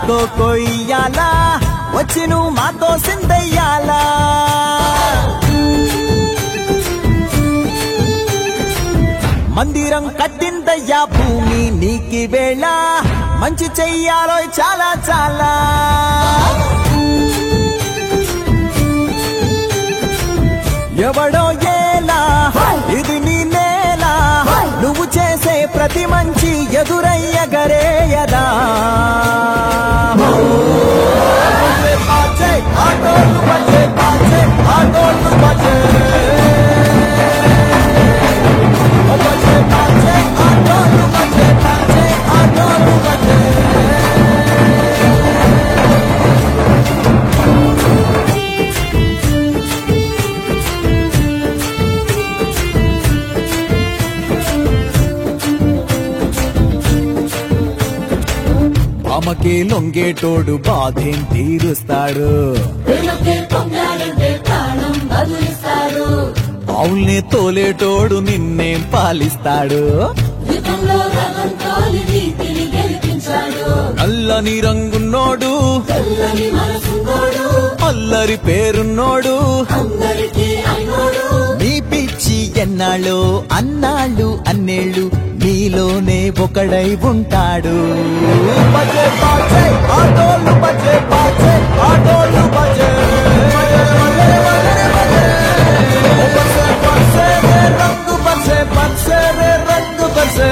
కొయ్యాలా వచ్చి నువ్వు మాతో సిందయ్యాలా మందిరం కట్టిందయ్యా భూమి నీకి వేళ మంచి చెయ్యాలో చాలా చాలా ఎవడో ఏలా ఇది నీ నేల నువ్వు చేసే ప్రతి మంచి ఎదురయ్యగరేయదా ఆటోలు బజే బాజే ఆటోలు బజే బజే బాజే ఆటోలు బజే బాజే ఆటోలు బజే అమ్మకే లొంగేటోడు బాధేం తీరుస్తాడు అవుల్నే తోలేటోడు నిన్నేం పాలిస్తాడు నల్లని రంగున్నోడు అల్లరి పేరున్నోడు నీ పిచ్చి ఎన్నాళ్ళు అన్నాళ్ళు అన్నేళ్ళు నీలోనే ఒకడై ఉంటాడు బజే బాజే ఆటోలు బజే బాజే ఆటోలు బజే రంగు బజే బజే రంగు బజే